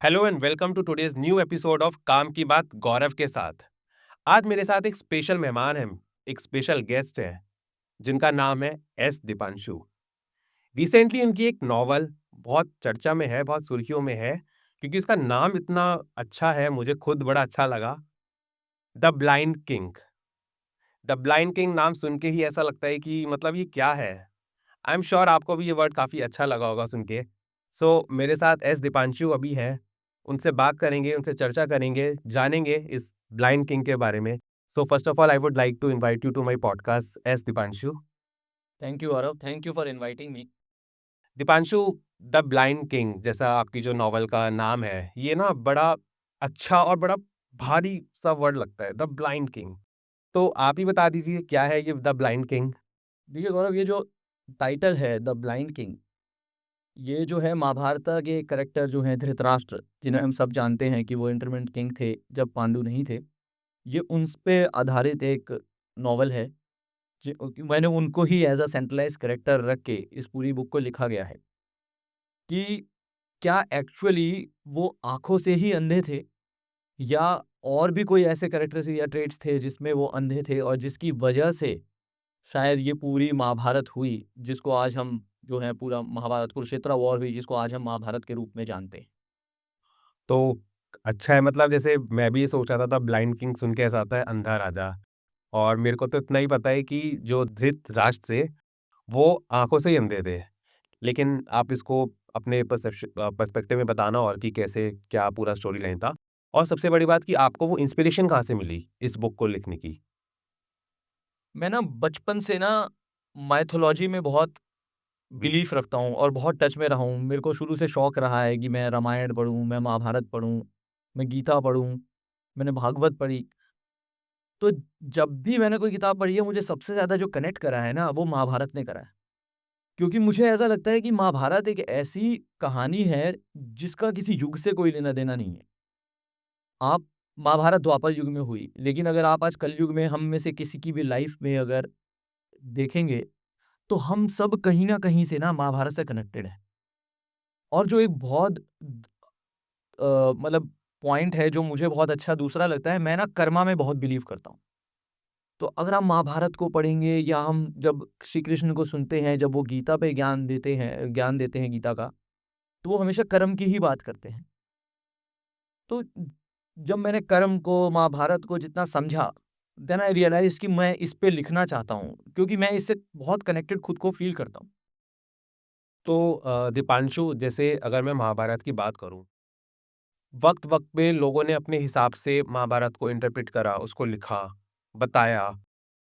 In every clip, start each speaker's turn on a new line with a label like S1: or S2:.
S1: Hello and welcome to today's new episode of Kaam Ki बात गौरव के साथ। आज मेरे साथ एक स्पेशल मेहमान है, एक स्पेशल गेस्ट है जिनका नाम है एस दीपांशु। रिसेंटली उनकी एक नॉवल बहुत चर्चा में है, बहुत सुर्खियों में है क्योंकि इसका नाम इतना अच्छा है, मुझे खुद बड़ा अच्छा लगा। The blind king. The blind king नाम सुन के ही ऐसा लगता है कि मतलब ये क्या है। आई एम श्योर आपको भी ये वर्ड काफ़ी अच्छा लगा होगा सुन के। मेरे साथ एस दीपांशु अभी हैं, उनसे बात करेंगे, उनसे चर्चा करेंगे, जानेंगे इस ब्लाइंड किंग के बारे में। First of all I would like to invite you to my podcast as Deepanshu.
S2: Thank you Aarav, thank you for inviting me.
S1: Deepanshu, the blind king जैसा आपकी जो नॉवल का नाम है, ये ना बड़ा अच्छा और बड़ा भारी सा वर्ड लगता है, द ब्लाइंड किंग। तो आप ही बता दीजिए क्या है ये द ब्लाइंड किंग?
S2: देखिए गौरव, ये जो टाइटल है द ब्लाइंड किंग, ये जो है महाभारत के करेक्टर जो हैं धृतराष्ट्र, जिन्हें हम सब जानते हैं कि वो इंटरमेंट किंग थे जब पांडु नहीं थे। ये उन पे आधारित एक नॉवल है। मैंने उनको ही एज अ सेंट्रलाइज करेक्टर रख के इस पूरी बुक को लिखा गया है कि क्या एक्चुअली वो आंखों से ही अंधे थे, या और भी कोई ऐसे कैरेक्टर्स या ट्रेट्स थे जिसमें वो अंधे थे और जिसकी वजह से शायद ये पूरी महाभारत हुई, जिसको आज हम जो है पूरा महाभारत कुरुक्षेत्र वॉर हुई, जिसको आज हम महाभारत के रूप में जानते हैं।
S1: तो अच्छा है, मतलब जैसे मैं भी ये सोच रहा था ब्लाइंड किंग सुन के ऐसा आता है अंधा राजा। और मेरे को तो इतना ही पता है कि जो धृतराष्ट्र थे, वो आँखों से ही अंधे थे। लेकिन आप इसको अपने पर्सपेक्टिव में बताना और कि कैसे क्या पूरा स्टोरी लाइन था? और सबसे बड़ी बात कि आपको वो इंस्पिरेशन कहाँ से मिली इस बुक को लिखने की?
S2: मैं ना बचपन से ना माइथोलॉजी में बहुत बिलीफ रखता हूँ और बहुत टच में रहा हूँ। मेरे को शुरू से शौक रहा है कि मैं रामायण पढूँ, मैं महाभारत पढूँ, मैं गीता पढूँ, मैंने भागवत पढ़ी। तो जब भी मैंने कोई किताब पढ़ी है, मुझे सबसे ज़्यादा जो कनेक्ट करा है ना, वो महाभारत ने करा है। क्योंकि मुझे ऐसा लगता है कि महाभारत एक ऐसी कहानी है, जिसका किसी युग से कोई लेना-देना नहीं है। आप महाभारत द्वापर युग में हुई, लेकिन अगर आप आज कलयुग में हम में से किसी की भी लाइफ में अगर देखेंगे, तो हम सब कहीं न कहीं से ना महाभारत से कनेक्टेड हैं। और जो एक बहुत मतलब पॉइंट है जो मुझे बहुत अच्छा दूसरा लगता है, मैं ना कर्मा में बहुत बिलीव करता हूँ। तो अगर हम महाभारत को पढ़ेंगे या हम जब श्री कृष्ण को सुनते हैं, जब वो गीता पे ज्ञान देते हैं गीता का, तो वो हमेशा कर्म की ही बात करते हैं। तो जब मैंने कर्म को, महाभारत को जितना समझा, देन आई रियलाइज़ कि मैं इस पे लिखना चाहता हूँ, क्योंकि मैं इससे बहुत कनेक्टेड खुद को फ़ील करता हूँ।
S1: दीपांशु, जैसे अगर मैं महाभारत की बात करूँ, वक़्त-वक़्त पे लोगों ने अपने हिसाब से महाभारत को इंटरप्रेट करा, उसको लिखा, बताया।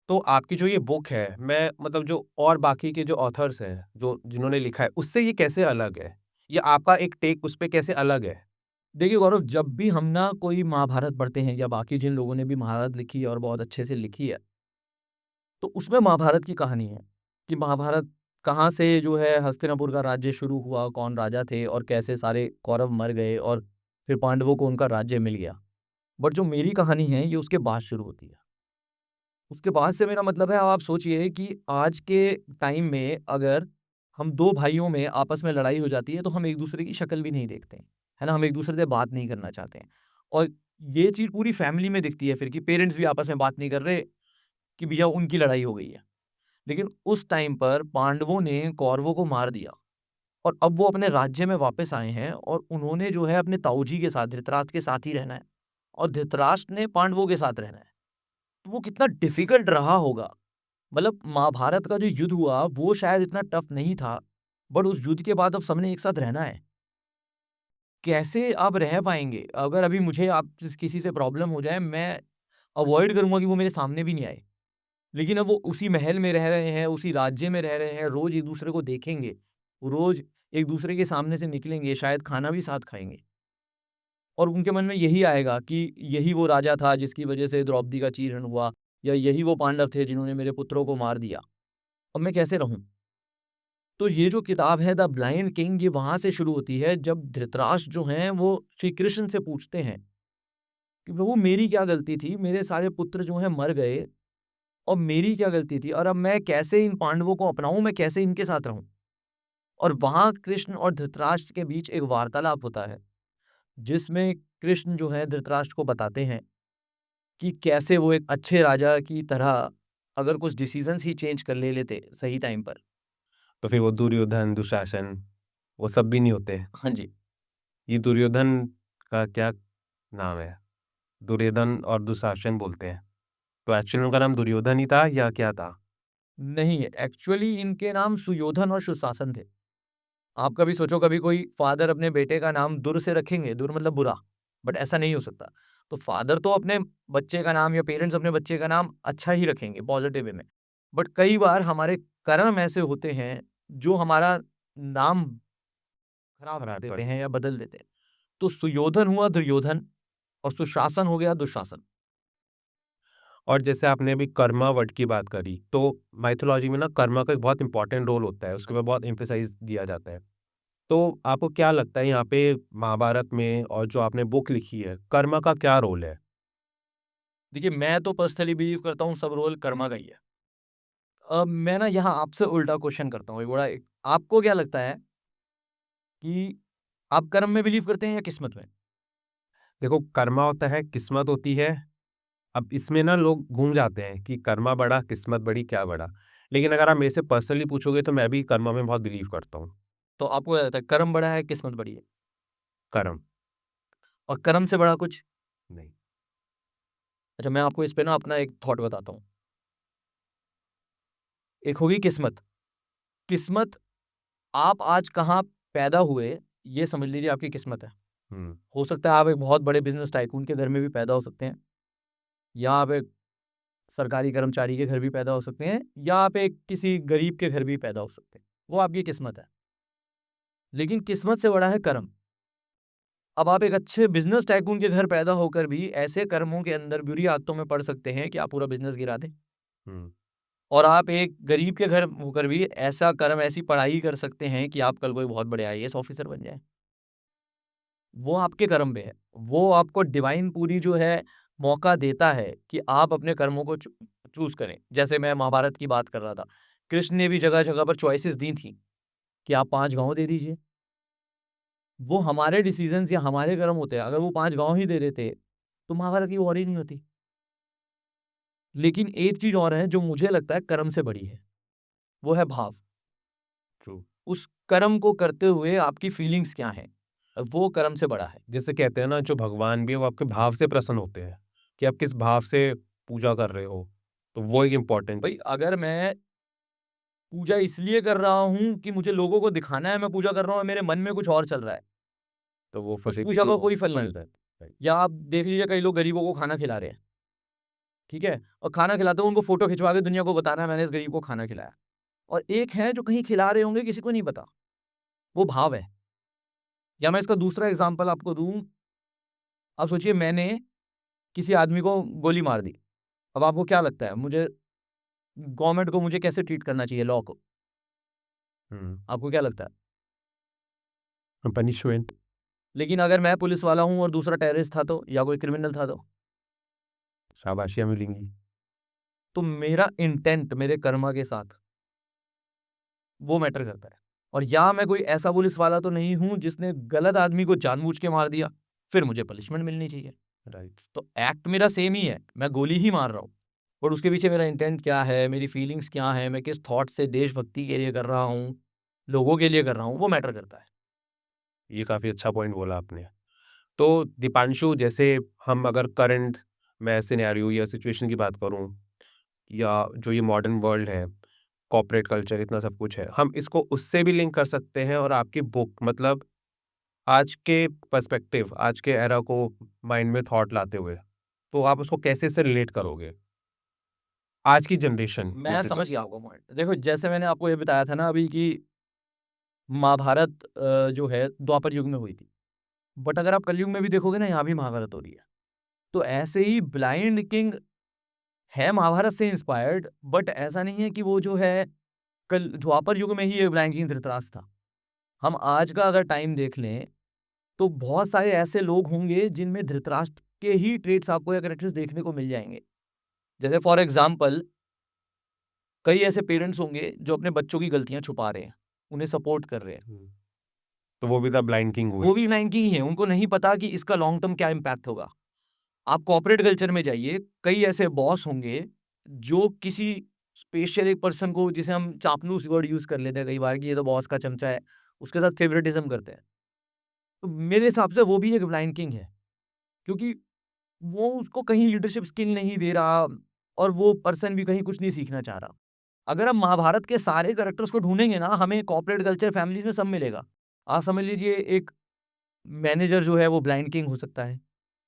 S1: तो आपकी जो ये बुक है, मैं मतलब जो और बाकी के जो ऑथर्स हैं, जो जिन्होंने लिखा है, उससे ये कैसे अलग है? या आपका एक टेक उस पे कैसे अलग है?
S2: देखिए गौरव, जब भी हम ना कोई महाभारत पढ़ते हैं या बाकी जिन लोगों ने भी महाभारत लिखी है और बहुत अच्छे से लिखी है, तो उसमें महाभारत की कहानी है कि महाभारत कहाँ से जो है हस्तिनापुर का राज्य शुरू हुआ, कौन राजा थे और कैसे सारे कौरव मर गए और फिर पांडवों को उनका राज्य मिल गया। बट जो मेरी कहानी है, ये उसके बाद शुरू होती है। उसके बाद से मेरा मतलब है, अब आप सोचिए कि आज के टाइम में अगर हम 2 भाइयों में आपस में लड़ाई हो जाती है, तो हम एक-दूसरे की शक्ल भी नहीं देखते हैं, है ना? हम एक-दूसरे से बात नहीं करना चाहते हैं। और ये चीज़ पूरी फैमिली में दिखती है फिर कि पेरेंट्स भी आपस में बात नहीं कर रहे कि भैया उनकी लड़ाई हो गई है। लेकिन उस टाइम पर पांडवों ने कौरवों को मार दिया और अब वो अपने राज्य में वापस आए हैं और उन्होंने जो है अपने ताऊजी के साथ, धृतराष्ट्र के साथ ही रहना है और धृतराष्ट्र ने पांडवों के साथ रहना है। तो वो कितना डिफ़िकल्ट रहा होगा। मतलब महाभारत का जो युद्ध हुआ, वो शायद इतना टफ नहीं था, बट उस युद्ध के बाद अब सबने एक साथ रहना है। कैसे आप रह पाएँगे? अगर अभी मुझे आप किसी से प्रॉब्लम हो जाए, मैं अवॉइड करूँगा कि वो मेरे सामने भी नहीं आए। लेकिन अब वो उसी महल में रह रहे हैं, उसी राज्य में रह रहे हैं, रोज़ एक-दूसरे को देखेंगे, रोज़ एक-दूसरे के सामने से निकलेंगे, शायद खाना भी साथ खाएँगे। और उनके मन में यही आएगा कि यही वो राजा था जिसकी वज़ह से द्रौपदी का चीरहरण हुआ, या यही वो पांडव थे जिन्होंने मेरे पुत्रों को मार दिया। अब मैं कैसे रहूँ? तो ये जो किताब है द ब्लाइंड किंग, ये वहाँ से शुरू होती है जब धृतराष्ट्र जो हैं वो श्री कृष्ण से पूछते हैं कि प्रभु, मेरी क्या गलती थी? मेरे सारे पुत्र जो हैं मर गए और मेरी क्या गलती थी? और अब मैं कैसे इन पांडवों को अपनाऊँ? मैं कैसे इनके साथ रहूँ? और वहाँ कृष्ण और धृतराष्ट्र के बीच एक वार्तालाप होता है। जिसमें कृष्ण जो है धृतराष्ट्र को बताते हैं कि कैसे वो एक अच्छे राजा की तरह अगर कुछ डिसीजंस ही चेंज कर ले लेते सही टाइम पर।
S1: तो फिर वो दुर्योधन, दुशासन वो सब भी नहीं होते।
S2: हाँ जी।
S1: ये दुर्योधन का क्या नाम है? दुर्योधन और दुशासन बोलते हैं। तो एक्चुअली उनका नाम दुर्योधन ही था या क्या था?
S2: नहीं, एक्चुअली इनके नाम सुयोधन और सुशासन थे। आप कभी सोचो, कभी कोई फादर अपने बेटे का नाम दुर से रखेंगे, दुर मतलब बुरा, बट ऐसा नहीं हो सकता। तो फादर तो अपने बच्चे का नाम या पेरेंट्स अपने बच्चे का नाम अच्छा ही रखेंगे पॉजिटिव वे में। बट कई बार हमारे कर्म ऐसे होते हैं जो हमारा नाम खराब कर
S1: खराब
S2: देते
S1: कर
S2: हैं या बदल देते हैं। तो सुयोधन हुआ दुर्योधन और सुशासन हो गया दुशासन।
S1: और जैसे आपने अभी कर्मा वर्ड की बात करी, तो माइथोलॉजी में ना कर्मा का एक बहुत इंपॉर्टेंट रोल होता है, उसके ऊपर बहुत एम्फेसाइज दिया जाता है। तो आपको क्या लगता है यहाँ पे महाभारत में और जो आपने बुक लिखी है, कर्मा का क्या रोल है?
S2: देखिए, मैं तो पर्सनली बिलीव करता हूँ सब रोल कर्मा का ही है। अब मैं ना यहाँ आपसे उल्टा क्वेश्चन करता हूँ, आपको क्या लगता है कि आप कर्म में बिलीव करते हैं या किस्मत में?
S1: देखो, कर्मा होता है, किस्मत होती है। अब इसमें ना लोग घूम जाते हैं कि कर्मा बड़ा, किस्मत बड़ी, क्या बड़ा? लेकिन अगर आप मेरे से पर्सनली पूछोगे तो मैं भी कर्मा में बहुत बिलीव करता हूँ।
S2: तो आपको क्या लगता है, कर्म बड़ा है किस्मत बड़ी है?
S1: कर्म।
S2: और कर्म से बड़ा कुछ?
S1: नहीं।
S2: अच्छा, मैं आपको इस पे ना अपना एक थॉट बताता हूँ। एक होगी किस्मत। किस्मत, आप आज कहाँ पैदा हुए, ये समझ लीजिए आपकी किस्मत है।
S1: हुँ।
S2: हो सकता है आप एक बहुत बड़े बिज़नेस टाइकून के घर में भी पैदा हो सकते हैं, या आप एक सरकारी कर्मचारी के घर भी पैदा हो सकते हैं, या आप एक किसी गरीब के घर भी पैदा हो सकते हैं। वो आपकी किस्मत है। लेकिन किस्मत से बड़ा है कर्म। अब आप एक अच्छे बिज़नेस टाइकून के घर पैदा होकर भी ऐसे कर्मों के अंदर बुरी आदतों में पड़ सकते हैं कि आप पूरा बिज़नेस गिरा दें।
S1: हुँ।
S2: और आप एक गरीब के घर होकर भी ऐसा कर्म, ऐसी पढ़ाई कर सकते हैं कि आप कल कोई बहुत बड़े आईएएस ऑफिसर बन जाएँ। वो आपके कर्म पे है। वो आपको डिवाइन पूरी जो है मौका देता है कि आप अपने कर्मों को चूज़ करें। जैसे मैं महाभारत की बात कर रहा था। कृष्ण ने भी जगह-जगह पर चॉइसेस दी थी कि आप 5 गाँव दे दीजिए। वो हमारे डिसीज़न्स या हमारे कर्म होते हैं। अगर वो 5 गाँव ही दे देते, तो महाभारत की वॉर ही नहीं होती। लेकिन एक चीज़ और है जो मुझे लगता है कर्म से बड़ी है, वो है भाव।
S1: ट्रू।
S2: उस कर्म को करते हुए आपकी फीलिंग्स क्या हैं? वो कर्म से बड़ा है।
S1: जैसे कहते हैं ना, जो भगवान भी है वो आपके भाव से प्रसन्न होते हैं, कि आप किस भाव से पूजा कर रहे हो। तो वो एक इम्पोर्टेंट
S2: भई, अगर मैं पूजा इसलिए कर रहा हूँ कि मुझे लोगों को दिखाना है मैं पूजा कर रहा हूँ और मेरे मन में कुछ और चल रहा है,
S1: तो वो
S2: उस
S1: फिर एक
S2: पूजा का कोई फल नहीं
S1: फल
S2: होता है।
S1: राइट।
S2: या आप देख लीजिए, कई लोग गरीबों को खाना खिला रहे हैं, ठीक है? और खाना खिलाते हुए उनको फ़ोटो खिंचवा के दुनिया को बताना है मैंने इस गरीब को खाना खिलाया। और एक है जो कहीं खिला रहे होंगे, किसी को नहीं पता, वो भाव है। या मैं इसका दूसरा एग्ज़ाम्पल आपको दूँ, आप सोचिए मैंने किसी आदमी को गोली मार दी। अब आपको क्या लगता है, मुझे गवर्नमेंट को मुझे कैसे ट्रीट करना चाहिए, लॉ को?
S1: हुँ।
S2: आपको क्या लगता है?
S1: पनिशमेंट।
S2: लेकिन अगर मैं पुलिस वाला हूँ और दूसरा टेररिस्ट था तो, या कोई क्रिमिनल था तो?
S1: शाबाशियाँ मिलेंगी।
S2: तो मेरा इंटेंट मेरे कर्मा के साथ वो मैटर करता है। और या मैं कोई ऐसा पुलिस वाला तो नहीं हूँ जिसने गलत आदमी को जानबूझ के मार दिया, फिर मुझे पनिशमेंट मिलनी चाहिए।
S1: राइट।
S2: तो एक्ट मेरा सेम ही है, मैं गोली ही मार रहा हूँ। और उसके पीछे मेरा इंटेंट क्या है, मेरी फीलिंग्स क्या है, मैं किस थॉट से देशभक्ति के लिए कर रहा हूँ, लोगों के लिए कर रहा हूँ, वो मैटर करता है।
S1: ये काफ़ी अच्छा पॉइंट बोला आपने। तो दीपांशु, जैसे हम अगर करंट मैं सिनेरियो या सिचुएशन की बात करूँ, या जो ये मॉडर्न वर्ल्ड है, कॉर्पोरेट कल्चर, इतना सब कुछ है, हम इसको उससे भी लिंक कर सकते हैं और आपकी बुक मतलब आज के पर्सपेक्टिव, आज के एरा को माइंड में थॉट लाते हुए, तो आप उसको कैसे इससे रिलेट करोगे? आज की जनरेशन
S2: मैं
S1: बेसिकली।
S2: समझ गया आपका पॉइंट। देखो, जैसे मैंने आपको ये बताया था ना अभी कि महाभारत जो है द्वापर युग में हुई थी। बट अगर आप कलयुग में भी देखोगे ना, यहाँ भी महाभारत हो रही है। तो ऐसे ही ब्लाइंड किंग है महाभारत से इंस्पायर्ड, बट ऐसा नहीं है कि वो जो है कल द्वापर युग में ही ये ब्लाइंड किंग धृतराष्ट्र था। हम आज का अगर टाइम देख लें, तो बहुत सारे ऐसे लोग होंगे जिनमें धृतराष्ट्र के ही ट्रेट्स आपको या कैरेक्टर्स देखने को मिल जाएँगे। जैसे फॉर एग्ज़ाम्पल, कई ऐसे पेरेंट्स होंगे जो अपने बच्चों की गलतियाँ छुपा रहे हैं, उन्हें सपोर्ट कर रहे हैं।
S1: हुँ। तो वो भी द ब्लाइंड किंग हुई।
S2: वो भी ब्लाइंड किंग ही है। उनको नहीं पता कि इसका लॉन्ग टर्म क्या इम्पैक्ट होगा। आप कॉर्पोरेट कल्चर में जाइए, कई ऐसे बॉस होंगे जो किसी स्पेशल एक पर्सन को, जिसे हम चापलूस वर्ड यूज कर लेते हैं कई बार कि ये तो बॉस का चमचा है, उसके साथ फेवरेटिज्म करते हैं। तो मेरे हिसाब से वो भी एक ब्लाइंड किंग है, क्योंकि वो उसको कहीं लीडरशिप स्किल नहीं दे रहा और वो पर्सन भी कहीं कुछ नहीं सीखना चाह रहा। अगर हम महाभारत के सारे कैरेक्टर्स को ढूंढेंगे ना, हमें कॉर्पोरेट कल्चर फैमिलीज में सब मिलेगा। आप समझ लीजिए एक मैनेजर जो है वो ब्लाइंड किंग हो सकता है,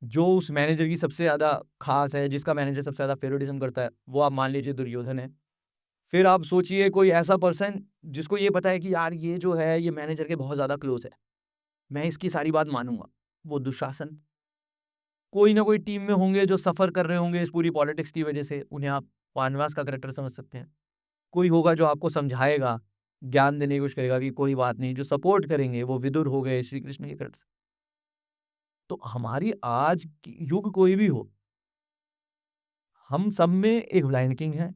S2: जो उस मैनेजर की सबसे ज़्यादा खास है, जिसका मैनेजर सबसे ज़्यादा फेवरेटिज्म करता है, वो आप मान लीजिए दुर्योधन है। फिर आप सोचिए कोई ऐसा पर्सन जिसको ये पता है कि यार ये जो है ये मैनेजर के बहुत ज़्यादा क्लोज है, मैं इसकी सारी बात मानूंगा, वो दुशासन। कोई ना कोई टीम में होंगे जो सफ़र कर रहे होंगे इस पूरी पॉलिटिक्स की वजह से, उन्हें आप पानवास का कैरेक्टर समझ सकते हैं। कोई होगा जो आपको समझाएगा, ज्ञान देने की कोशिश करेगा कि कोई बात नहीं, जो सपोर्ट करेंगे वो विदुर हो गए, श्री कृष्ण के कैरेक्टर। तो हमारी आज की युग कोई भी हम सब में एक ब्लाइंड किंग है।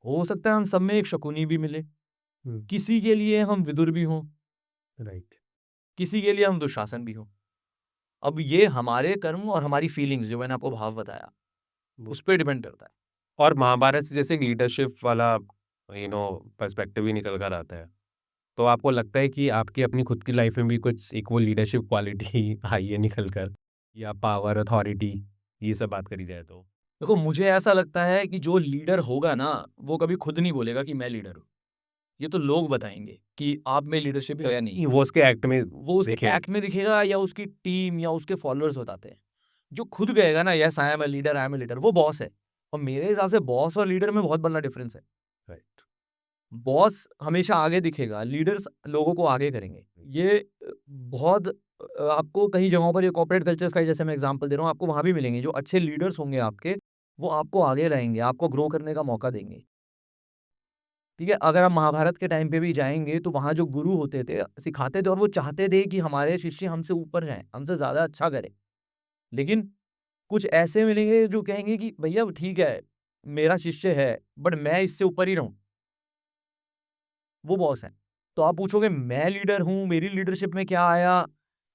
S2: हो सकता है हम सब में एक शकुनी भी मिले, किसी के लिए हम विदुर भी हों,
S1: राइट।
S2: किसी के लिए हम दुशासन भी हों। अब ये हमारे कर्म और हमारी फीलिंग्स, जो मैंने आपको भाव बताया, उस पर डिपेंड करता है।
S1: और महाभारत से जैसे लीडरशिप वाला पर्सपेक्टिव ही निकल कर आता है, तो आपको लगता है कि आपकी अपनी खुद की लाइफ में भी कुछ इक्वल लीडरशिप क्वालिटी आई है निकल कर, या पावर अथॉरिटी, ये सब बात करी जाए तो?
S2: देखो, मुझे ऐसा लगता है कि जो लीडर होगा ना, वो कभी खुद नहीं बोलेगा कि मैं लीडर हूँ। ये तो लोग बताएंगे कि आप में लीडरशिप है या नहीं।
S1: वो उसके एक्ट में
S2: वो उसके
S1: दिखेगा।
S2: एक्ट में दिखेगा या उसकी टीम या उसके फॉलोअर्स बताते हैं। जो खुद कहेगा ना, yes I am a leader, I am a leader, वो बॉस है। और मेरे हिसाब से बॉस और लीडर में बहुत बड़ा डिफरेंस है।
S1: राइट।
S2: बॉस हमेशा आगे दिखेगा, लीडर्स लोगों को आगे करेंगे। ये बहुत आपको कई जगहों पर, ये कॉर्पोरेट कल्चर्स का ही जैसे मैं एग्जांपल दे रहा हूँ, आपको वहाँ भी मिलेंगे। जो अच्छे लीडर्स होंगे आपके, वो आपको आगे लाएंगे, आपको ग्रो करने का मौका देंगे। ठीक है, अगर आप महाभारत के टाइम पे भी जाएंगे तो वहाँ जो गुरु होते थे, सिखाते थे और वो चाहते थे कि हमारे शिष्य हमसे ऊपर जाएं, हमसे ज़्यादा अच्छा करें। लेकिन कुछ ऐसे मिलेंगे जो कहेंगे कि भैया ठीक है, मेरा शिष्य है, बट मैं इससे ऊपर ही रहूं, वो बॉस है। तो आप पूछोगे मैं लीडर हूँ, मेरी लीडरशिप में क्या आया?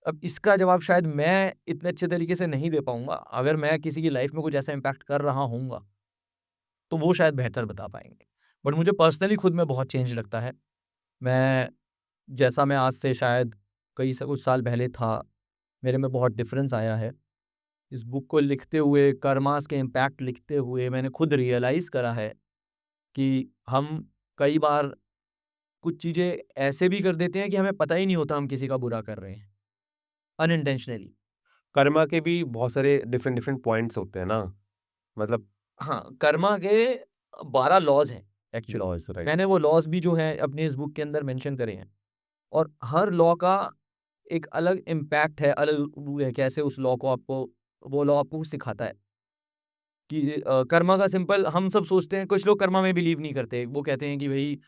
S2: अब इसका जवाब शायद मैं इतने अच्छे तरीके से नहीं दे पाऊंगा। अगर मैं किसी की लाइफ में कुछ ऐसा इम्पैक्ट कर रहा हूँगा, तो वो शायद बेहतर बता पाएंगे। बट मुझे पर्सनली खुद में बहुत चेंज लगता है। मैं जैसा मैं आज से शायद कुछ साल पहले था, मेरे में बहुत डिफरेंस आया है। इस बुक को लिखते हुए, कर्मास के इम्पैक्ट लिखते हुए, मैंने खुद रियलाइज़ करा है कि हम कई बार कुछ चीज़ें ऐसे भी कर देते हैं कि हमें पता ही नहीं होता हम किसी का बुरा कर रहे हैं, अनइंटेंशनली।
S1: कर्मा के भी बहुत सारे डिफरेंट डिफरेंट पॉइंट्स होते हैं ना, मतलब
S2: हाँ, कर्मा के 12 लॉज़ हैं एक्चुअली।
S1: Laws, right.
S2: मैंने वो लॉज़ भी जो हैं अपने इस बुक के अंदर मेंशन करे हैं, और हर लॉ का एक अलग इम्पैक्ट है, अलग वो है, कैसे उस लॉ को आपको, वो लॉ आपको कुछ सिखाता है। कि कर्मा का सिंपल, हम सब सोचते हैं, कुछ लोग कर्मा में बिलीव नहीं करते। वो कहते हैं कि भई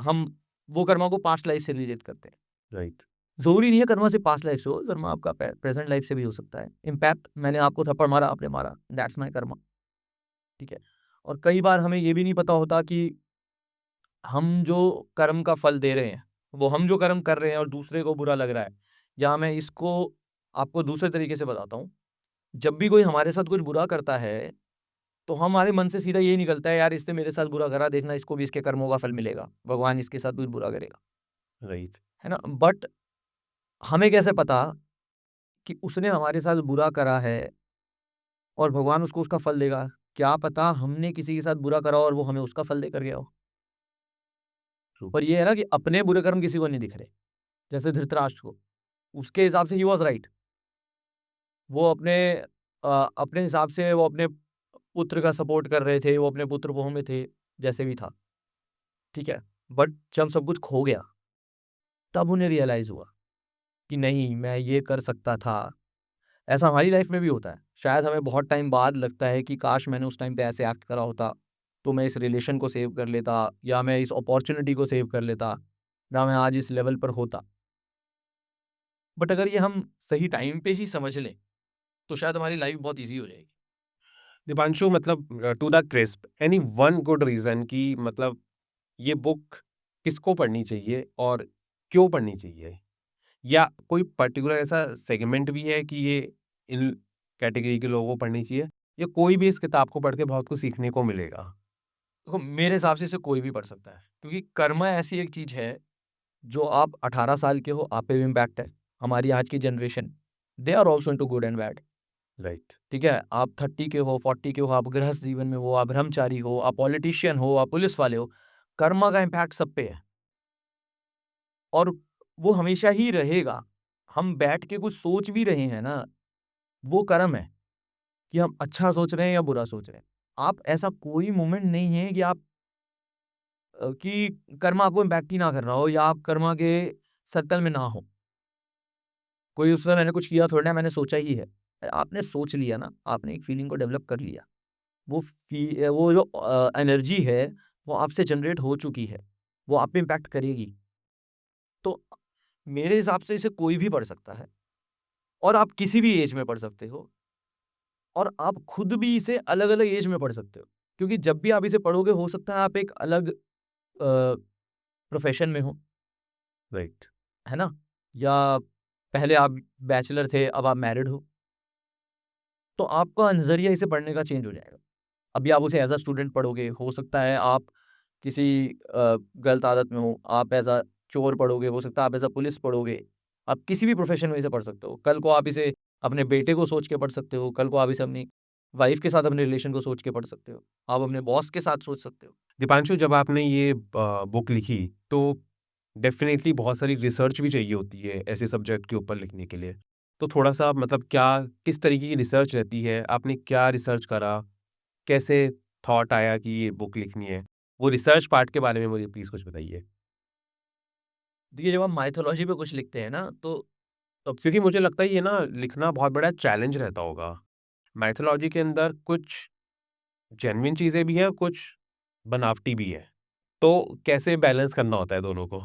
S2: हम वो कर्मा को पास्ट लाइफ से रिलेट करते हैं।
S1: राइट।
S2: ज़रूरी नहीं है कर्मा सिर्फ पास्ट लाइफ से हो, कर्मा आपका प्रेजेंट लाइफ से भी हो सकता है। इम्पैक्ट, मैंने आपको थप्पड़ मारा, आपने मारा, दैट्स माय कर्मा। ठीक है? और कई बार हमें ये भी नहीं पता होता कि हम जो कर्म का फल दे रहे हैं, वो हम जो कर्म कर रहे हैं और दूसरे को बुरा लग रहा है। या मैं इसको आपको दूसरे तरीके से बताता हूँ। जब भी कोई हमारे साथ कुछ बुरा करता है, तो हमारे मन से सीधा यही निकलता है, यार इसने मेरे साथ बुरा करा, देखना इसको भी इसके कर्मों का फल मिलेगा, भगवान इसके साथ कुछ बुरा करेगा,
S1: राइट।
S2: है ना? बट हमें कैसे पता कि उसने हमारे साथ बुरा करा है और भगवान उसको उसका फल देगा? क्या पता हमने किसी के साथ बुरा करा और वो हमें उसका फल देकर गया हो।
S1: ट्रू।
S2: पर ये है ना कि अपने बुरे कर्म किसी को नहीं दिख रहे। जैसे धृतराष्ट्र को, उसके हिसाब से ही वॉज राइट। वो अपने हिसाब से वो अपने पुत्र का सपोर्ट कर रहे थे, वो अपने पुत्र मोह में थे, जैसे भी था। ठीक है? बट जब सब कुछ खो गया, तब उन्हें रियलाइज़ हुआ कि नहीं, मैं ये कर सकता था। ऐसा हमारी लाइफ में भी होता है। शायद हमें बहुत टाइम बाद लगता है कि काश मैंने उस टाइम पे ऐसे एक्ट करा होता, तो मैं इस रिलेशन को सेव कर लेता, या मैं इस अपॉर्च्युनिटी को सेव कर लेता, ना मैं आज इस लेवल पर होता। बट अगर ये हम सही टाइम पे ही समझ लें, तो शायद हमारी लाइफ बहुत ईज़ी हो जाएगी।
S1: दीपांशु, मतलब to the crisp, any one good reason कि मतलब ये बुक किसको पढ़नी चाहिए और क्यों पढ़नी चाहिए? या कोई पर्टिकुलर ऐसा सेगमेंट भी है कि ये इन कैटेगरी के लोगों को पढ़नी चाहिए, या कोई भी इस किताब को पढ़ के बहुत कुछ सीखने को मिलेगा?
S2: देखो मेरे हिसाब से इसे कोई भी पढ़ सकता है, क्योंकि कर्मा ऐसी एक चीज़ है, जो आप 18 साल के हो, आप पे भी इम्पैक्ट है। हमारी आज की generation, they are also into good and bad.
S1: Right.
S2: ठीक है? आप 30 के हो, 40 के हो, आप गृहस्थ जीवन में हो, आप ब्रह्मचारी हो, आप पॉलिटिशियन हो, आप पुलिस वाले हो, कर्मा का इम्पैक्ट सब पे है और वो हमेशा ही रहेगा। हम बैठ के कुछ सोच भी रहे हैं ना, वो कर्म है कि हम अच्छा सोच रहे हैं या बुरा सोच रहे हैं। आप ऐसा कोई मोमेंट नहीं है कि आप कि कर्मा आपको इम्पैक्ट ही ना कर रहा हो या आप कर्मा के सर्कल में ना हो। कोई उस समय मैंने कुछ किया थोड़ी ना, मैंने सोचा ही है। आपने सोच लिया ना, आपने एक फीलिंग को डेवलप कर लिया। वो जो एनर्जी है, वो आपसे जनरेट हो चुकी है, वो आप पे इम्पैक्ट करेगी। तो मेरे हिसाब से इसे कोई भी पढ़ सकता है और आप किसी भी एज में पढ़ सकते हो और आप खुद भी इसे अलग-अलग एज में पढ़ सकते हो। क्योंकि जब भी आप इसे पढ़ोगे हो सकता है आप एक अलग प्रोफ़ेशन में हो,
S1: राइट।
S2: है ना? या पहले आप बैचलर थे, अब आप मैरिड हो, तो आपका नज़रिया इसे पढ़ने का चेंज हो जाएगा। अभी आप उसे एज़ अ स्टूडेंट पढ़ोगे, हो सकता है आप किसी गलत आदत में हो, आप एज़ अ चोर पढ़ोगे, हो सकता है आप एज़ अ पुलिस पढ़ोगे। आप किसी भी प्रोफ़ेशन में इसे पढ़ सकते हो। कल को आप इसे अपने बेटे को सोच के पढ़ सकते हो, कल को आप इसे अपनी वाइफ़ के साथ अपने रिलेशन को सोच के पढ़ सकते हो। आप अपने बॉस के साथ सोच सकते हो।
S1: दीपांशु, जब आपने ये बुक लिखी तो डेफ़िनेटली बहुत सारी रिसर्च भी चाहिए होती है ऐसे सब्जेक्ट के ऊपर लिखने के लिए। तो थोड़ा-सा मतलब क्या किस तरीके की रिसर्च रहती है? आपने क्या रिसर्च करा? कैसे थॉट आया कि ये बुक लिखनी है? वो रिसर्च पार्ट के बारे में मुझे प्लीज़ कुछ बताइए।
S2: देखिए, जब आप माइथोलॉजी पे कुछ लिखते हैं ना, तो तब
S1: क्योंकि मुझे लगता है ये ना लिखना बहुत बड़ा चैलेंज रहता होगा। माइथोलॉजी के अंदर कुछ जेन्युइन चीज़ें भी हैं, कुछ बनावटी भी हैं। तो कैसे बैलेंस करना होता है दोनों को?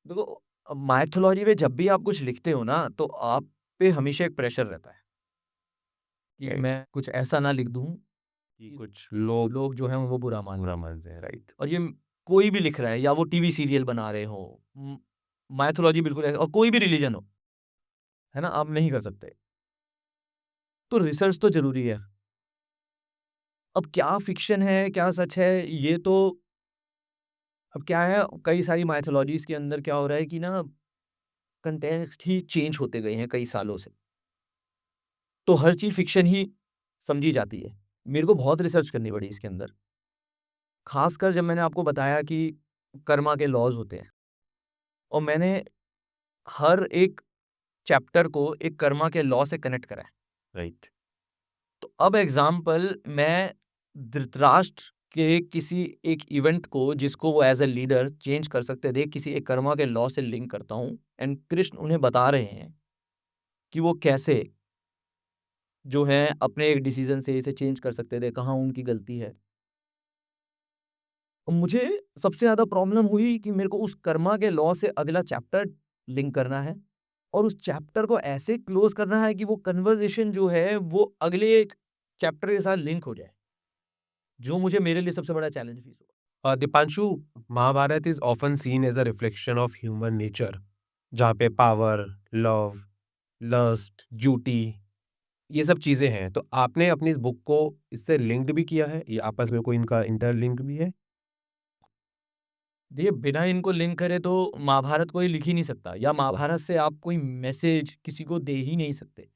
S2: देखो माइथोलॉजी में जब भी आप कुछ लिखते हो ना, तो आप पे हमेशा एक प्रेशर रहता है कि
S1: राइट।
S2: मैं कुछ ऐसा ना लिख दूँ
S1: कि
S2: कि
S1: कुछ लोग
S2: लोग जो हैं वो बुरा मान
S1: बुरा
S2: लें।
S1: मान जाएँ, राइट।
S2: और ये कोई भी लिख रहा है या वो टीवी सीरियल बना रहे हो, माइथोलॉजी बिल्कुल है और कोई भी रिलीजन हो, है ना? आप नहीं कर सकते। तो रिसर्च तो ज़रूरी है। अब क्या फ़िक्शन है, क्या सच है, ये तो अब क्या है, कई सारी माइथोलॉजीज़ के अंदर क्या हो रहा है कि ना कॉन्टेक्स्ट ही चेंज होते गए हैं कई सालों से। तो हर चीज़ फ़िक्शन ही समझी जाती है। मेरे को बहुत रिसर्च करनी पड़ी इसके अंदर। ख़ासकर जब मैंने आपको बताया कि कर्मा के लॉज़ होते हैं और मैंने हर एक चैप्टर को एक कर्मा के लॉ से कनेक्ट करा है।
S1: राइट।
S2: तो अब एग्ज़ाम्पल मैं धृतराष्ट्र के किसी एक इवेंट को जिसको वो एज़ अ लीडर चेंज कर सकते थे, किसी एक कर्मा के लॉ से लिंक करता हूँ एंड कृष्ण उन्हें बता रहे हैं कि वो कैसे जो है अपने एक डिसीज़न से इसे चेंज कर सकते थे, कहाँ उनकी गलती है। मुझे सबसे ज़्यादा प्रॉब्लम हुई कि मेरे को उस कर्मा के लॉ से अगला चैप्टर लिंक करना है और उस चैप्टर को ऐसे क्लोज़ करना है कि वो कन्वर्सेशन जो है वो अगले एक चैप्टर के साथ लिंक हो जाए, जो मुझे मेरे लिए सबसे बड़ा चैलेंज फ़ील हुआ।
S1: Deepanshu, Mahabharat is often seen as a reflection of human nature, जहाँ पे पावर, लव, लस्ट, ड्यूटी ये सब चीज़ें हैं। तो आपने अपनी इस बुक को इससे लिंक्ड भी किया है? ये आपस में कोई इनका इंटरलिंक भी है?
S2: देखिए, बिना इनको लिंक करे तो महाभारत कोई लिख ही नहीं सकता या महाभारत से आप कोई मैसेज किसी को दे ही नहीं सकते।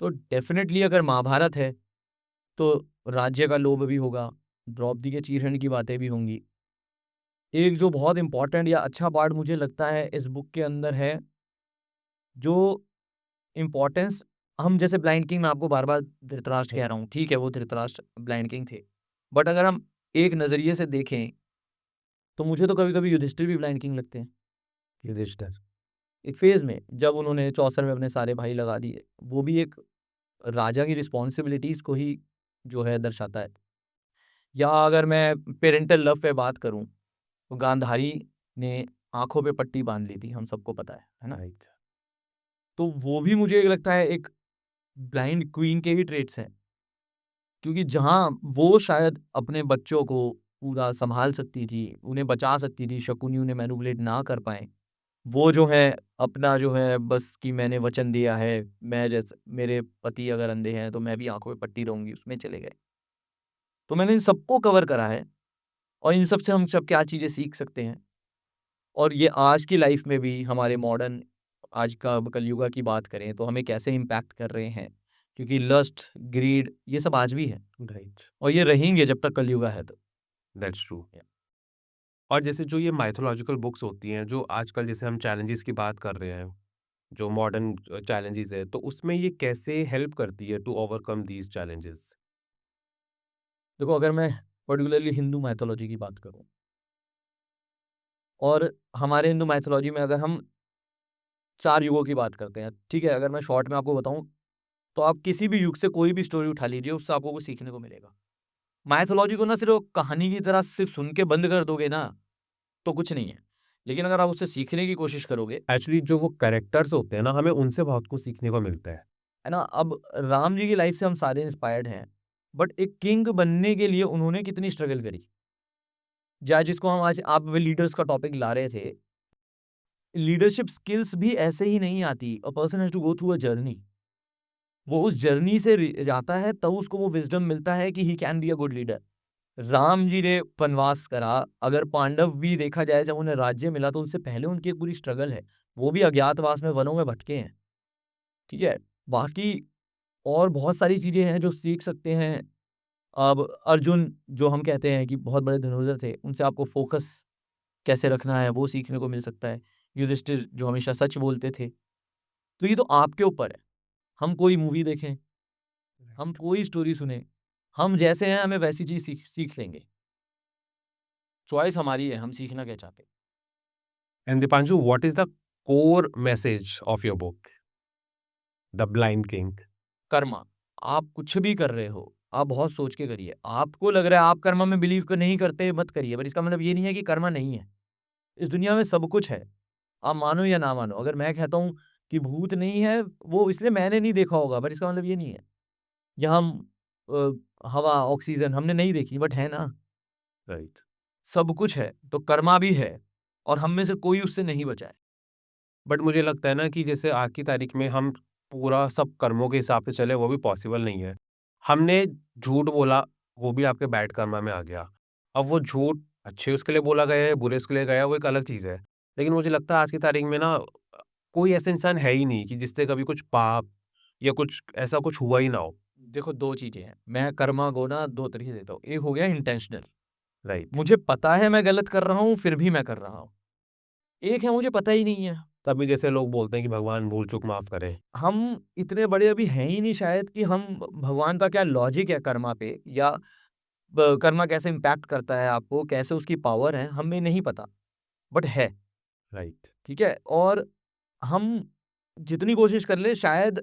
S2: तो डेफ़िनेटली अगर महाभारत है, तो राज्य का लोभ भी होगा, द्रौपदी के चीरहरण की बातें भी होंगी। एक जो बहुत इम्पोर्टेंट या अच्छा पार्ट मुझे लगता है इस बुक के अंदर है, जो इम्पोर्टेंस हम जैसे ब्लाइंड किंग मैं आपको बार-बार धृतराष्ट्र कह रहा हूँ, ठीक है वो धृतराष्ट्र ब्लाइंड किंग थे। बट अगर हम एक नज़रिए से देखें, तो मुझे तो कभी-कभी युधिष्ठिर भी ब्लाइंड किंग लगते हैं।
S1: युधिष्ठिर।
S2: एक फ़ेज़ में जब उन्होंने चौसर में अपने सारे भाई लगा दिए, वो भी एक राजा की रिस्पॉन्सिबिलिटीज़ को ही जो है दर्शाता है। या अगर मैं पैरेंटल लव पे बात करूँ, तो गांधारी ने आँखों पे पट्टी बाँध ली थी, हम सबको पता है ना?
S1: राइट।
S2: तो वो भी मुझे लगता है एक ब्लाइंड क्वीन के ही ट्रेट्स हैं, क्योंकि जहाँ वो शायद अपने बच्चों को पूरा सँभाल सकती थी, उन्हें बचा सकती थी, शकुनी उन्हें मैनिपुलेट ना कर पाएँ, वो जो है अपना जो है बस कि मैंने वचन दिया है, मैं जैसे मेरे पति अगर अंधे हैं तो मैं भी आँखों पे पट्टी रहूँगी, उसमें चले गए। तो मैंने इन सबको कवर करा है और इन सब से हम सब क्या चीज़ें सीख सकते हैं और ये आज की लाइफ में भी हमारे मॉडर्न आज का कलयुगा की बात करें तो हमें कैसे इम्पैक्ट कर रहे हैं। क्योंकि लस्ट, ग्रीड ये सब आज भी है
S1: राइट,
S2: और ये रहेंगे जब तक कलयुगा है तो।
S1: That's true.
S2: Yeah.
S1: और जैसे जो ये माइथोलॉजिकल बुक्स होती हैं, जो आजकल जैसे हम चैलेंजेस की बात कर रहे हैं, जो मॉडर्न चैलेंजेस है, तो उसमें ये कैसे हेल्प करती है टू ओवरकम दीज चैलेंजेस?
S2: देखो अगर मैं पर्टिकुलरली हिंदू माइथोलॉजी की बात करूँ और हमारे हिंदू माइथोलॉजी में अगर हम 4 युगों की बात करते हैं, ठीक है? अगर मैं शॉर्ट में आपको बताऊँ, तो आप किसी भी युग से कोई भी स्टोरी उठा लीजिए, उससे आपको कुछ सीखने को मिलेगा। माइथोलॉजी को ना सिर्फ़ कहानी की तरह सिर्फ़ सुन के बंद कर दोगे ना, तो कुछ नहीं है। लेकिन अगर आप उससे सीखने की कोशिश करोगे,
S1: एक्चुअली जो वो कैरेक्टर्स होते हैं ना, हमें उनसे बहुत कुछ सीखने को मिलता है।
S2: है ना? अब राम जी की लाइफ़ से हम सारे इंस्पायर्ड हैं, बट एक किंग बनने के लिए उन्होंने कितनी स्ट्रगल करी। या जिसको हम आज आप लीडर्स का टॉपिक ला रहे थे, लीडरशिप स्किल्स भी ऐसे ही नहीं आती। A person has to go through a journey. वो उस जर्नी से जाता है तब उसको वो विज़डम मिलता है कि he can be a good leader. Ram ji ने वनवास करा, अगर पांडव भी देखा जाए जब उन्हें राज्य मिला तो उनसे पहले उनकी एक पूरी स्ट्रगल है। वो भी अज्ञातवास में वनों में भटके हैं, ठीक है? बाकी और बहुत सारी चीज़ें हैं जो सीख सकते हैं। अब अर्जुन जो हम कहते हैं कि बहुत बड़े धनुर्धर थे, उनसे आपको फ़ोकस कैसे रखना है वो सीखने को मिल सकता है। युधिष्ठिर जो हमेशा सच बोलते थे। तो ये तो आपके ऊपर है। हम कोई मूवी देखें, हम कोई स्टोरी सुनें, हम जैसे हैं हमें वैसी चीज़ सीख सीख लेंगे। चॉइस हमारी है, हम सीखना क्या चाहते हैं।
S1: And Deepanshu, what is the core message of your book, the blind king?
S2: Karma, आप कुछ भी कर रहे हो, आप बहुत सोच के करिए। आपको लग रहा है आप कर्मा में बिलीव नहीं करते, मत करिए, पर इसका मतलब ये नहीं है कि कर्मा नहीं है। इस दुनिया में सब कुछ है, आप मानो या ना मानो। अगर मैं कहता हूँ कि भूत नहीं है, वो इसलिए मैंने नहीं देखा होगा, पर इसका मतलब ये नहीं है। यहाँ हम हवा, ऑक्सीजन हमने नहीं देखी, बट है ना,
S1: राइट।
S2: सब कुछ है, तो कर्मा भी है और हम में से कोई उससे नहीं बचा है।
S1: बट मुझे लगता है ना कि जैसे आज की तारीख में हम पूरा सब कर्मों के हिसाब से चले, वो भी पॉसिबल नहीं है। हमने झूठ बोला, वो भी आपके बैड कर्मा में आ गया। अब वो झूठ अच्छे उसके लिए बोला गया है, बुरे उसके लिए गया है, वो एक अलग चीज़ है। लेकिन मुझे लगता है आज की तारीख में ना कोई ऐसा इंसान है ही नहीं कि जिससे कभी कुछ पाप या कुछ ऐसा कुछ हुआ ही ना हो।
S2: देखो 2 चीज़ें हैं, मैं कर्मा को ना 2 तरीके से देता हूँ। एक हो गया इंटेंशनल,
S1: राइट।
S2: मुझे पता है मैं गलत कर रहा हूँ, फिर भी मैं कर रहा हूँ। एक है मुझे पता ही नहीं है।
S1: तभी जैसे लोग बोलते हैं कि भगवान भूल चूक माफ़ करे।
S2: हम इतने बड़े अभी हैं ही नहीं शायद कि हम भगवान का क्या लॉजिक है कर्मा पे या कर्मा कैसे इम्पैक्ट करता है आपको, कैसे उसकी पावर है, हमें नहीं पता, बट है,
S1: राइट।
S2: ठीक है? और हम जितनी कोशिश कर लें शायद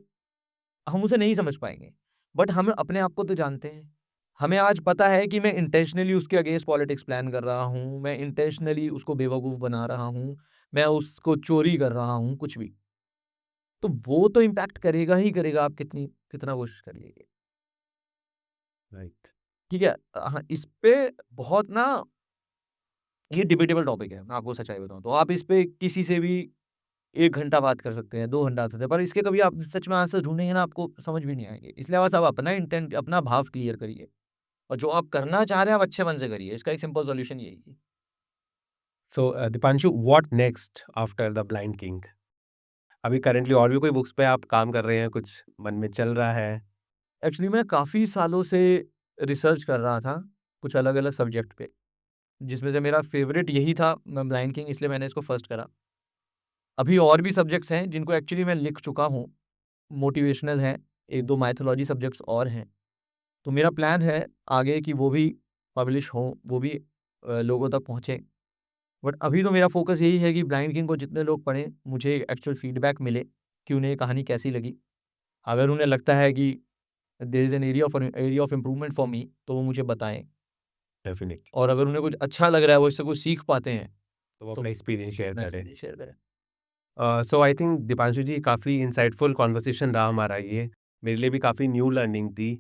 S2: हम उसे नहीं समझ पाएँगे, बट हम अपने आप को तो जानते हैं। हमें आज पता है कि मैं इंटेंशनली उसके अगेंस्ट पॉलिटिक्स प्लान कर रहा हूँ, मैं इंटेंशनली उसको बेवकूफ़ बना रहा हूँ, मैं उसको चोरी कर रहा हूँ, कुछ भी। तो वो तो इम्पैक्ट करेगा ही करेगा, आप कितना कोशिश कर लीजिए,
S1: राइट।
S2: ठीक है? हाँ, इस पे बहुत ना ये डिबेटेबल टॉपिक है, मैं आपको सच्चाई बताऊँ तो। आप इस पे किसी से भी 1 घंटा बात कर सकते हैं, 2 घंटा कर सकते हैं, पर इसके कभी आप सच में आंसर ढूँढेंगे ना, आपको समझ भी नहीं आएँगे। इसलिए बस आप अपना इंटेंट, अपना भाव क्लियर करिए और जो आप करना चाह रहे हैं, आप अच्छे मन से करिए। इसका एक सिंपल सॉल्यूशन यही है।
S1: So Deepanshu, what next after the blind king? अभी करंटली और भी कोई बुक्स पे आप काम कर रहे हैं, कुछ मन में चल रहा है?
S2: एक्चुअली मैं काफ़ी सालों से रिसर्च कर रहा था, कुछ अलग-अलग सब्जेक्ट पे, जिसमें से मेरा फ़ेवरेट यही था, मैं ब्लाइंड किंग, इसलिए मैंने इसको फर्स्ट करा। अभी और भी सब्जेक्ट्स हैं जिनको एक्चुअली मैं लिख चुका हूँ, मोटिवेशनल हैं, 1-2 माइथोलॉजी सब्जेक्ट्स और हैं। तो मेरा प्लान है आगे कि वो भी पब्लिश हों, वो भी लोगों तक पहुँचे। बट अभी तो मेरा फ़ोकस यही है कि ब्लाइंड किंग को जितने लोग पढ़ें, मुझे एक्चुअल फीडबैक मिले कि उन्हें ये कहानी कैसी लगी। अगर उन्हें लगता है कि there is an area of improvement for me, तो वो मुझे बताएँ
S1: डेफिनिटली।
S2: और अगर उन्हें कुछ अच्छा लग रहा है, वो इससे कुछ सीख पाते हैं,
S1: तो वो
S2: तो
S1: अपना एक्सपीरियंस शेयर
S2: अपना
S1: करें।
S2: एक्सपीरियंस शेयर करें।
S1: सो आई थिंक दीपांशु जी, काफ़ी इंसाइटफुल कॉन्वर्सेशन रहा हमारा ये। मेरे लिए भी काफ़ी न्यू लर्निंग थी।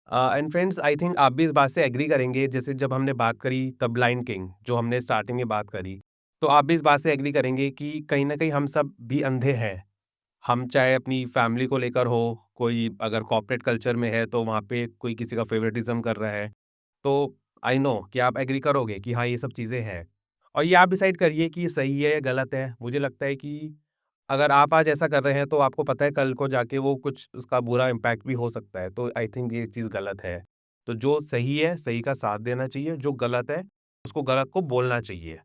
S1: एंड फ्रेंड्स, आई थिंक आप भी इस बात से एग्री करेंगे, जैसे जब हमने बात करी द ब्लाइंड किंग, जो हमने स्टार्टिंग में बात करी, तो आप भी इस बात से एग्री करेंगे कि कहीं न कहीं हम सब भी अंधे हैं। हम चाहे अपनी फैमिली को लेकर हो, कोई अगर कॉर्पोरेट कल्चर में है तो वहाँ पे कोई किसी का फ़ेवरेटिज़्म कर रहा है। तो आई नो कि आप एग्री करोगे कि हाँ, ये सब चीज़ें हैं। और ये आप डिसाइड करिए कि ये सही है या गलत है। मुझे लगता है कि अगर आप आज ऐसा कर रहे हैं तो आपको पता है कल को जाके वो कुछ उसका बुरा इम्पैक्ट भी हो सकता है। तो आई थिंक ये चीज़ गलत है। तो जो सही है, सही का साथ देना चाहिए, जो गलत है, उसको गलत को बोलना चाहिए।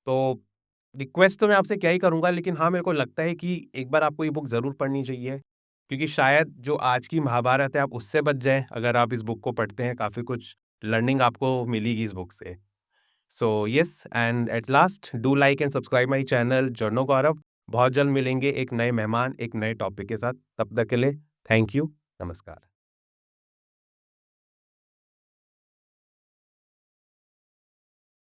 S1: तो रिक्वेस्ट तो मैं आपसे क्या ही करूँगा, लेकिन हाँ, मेरे को लगता है कि एक बार आपको ये बुक ज़रूर पढ़नी चाहिए, क्योंकि शायद जो आज की महाभारत है, आप उससे बच जाएँ अगर आप इस बुक को पढ़ते हैं, काफ़ी कुछ लर्निंग आपको मिलेगी इस बुक से। So yes and at last do like and subscribe my channel journo Gaurav. बहुत जल्द मिलेंगे एक नए मेहमान, एक नए टॉपिक के साथ। तब तक के लिए थैंक यू, नमस्कार।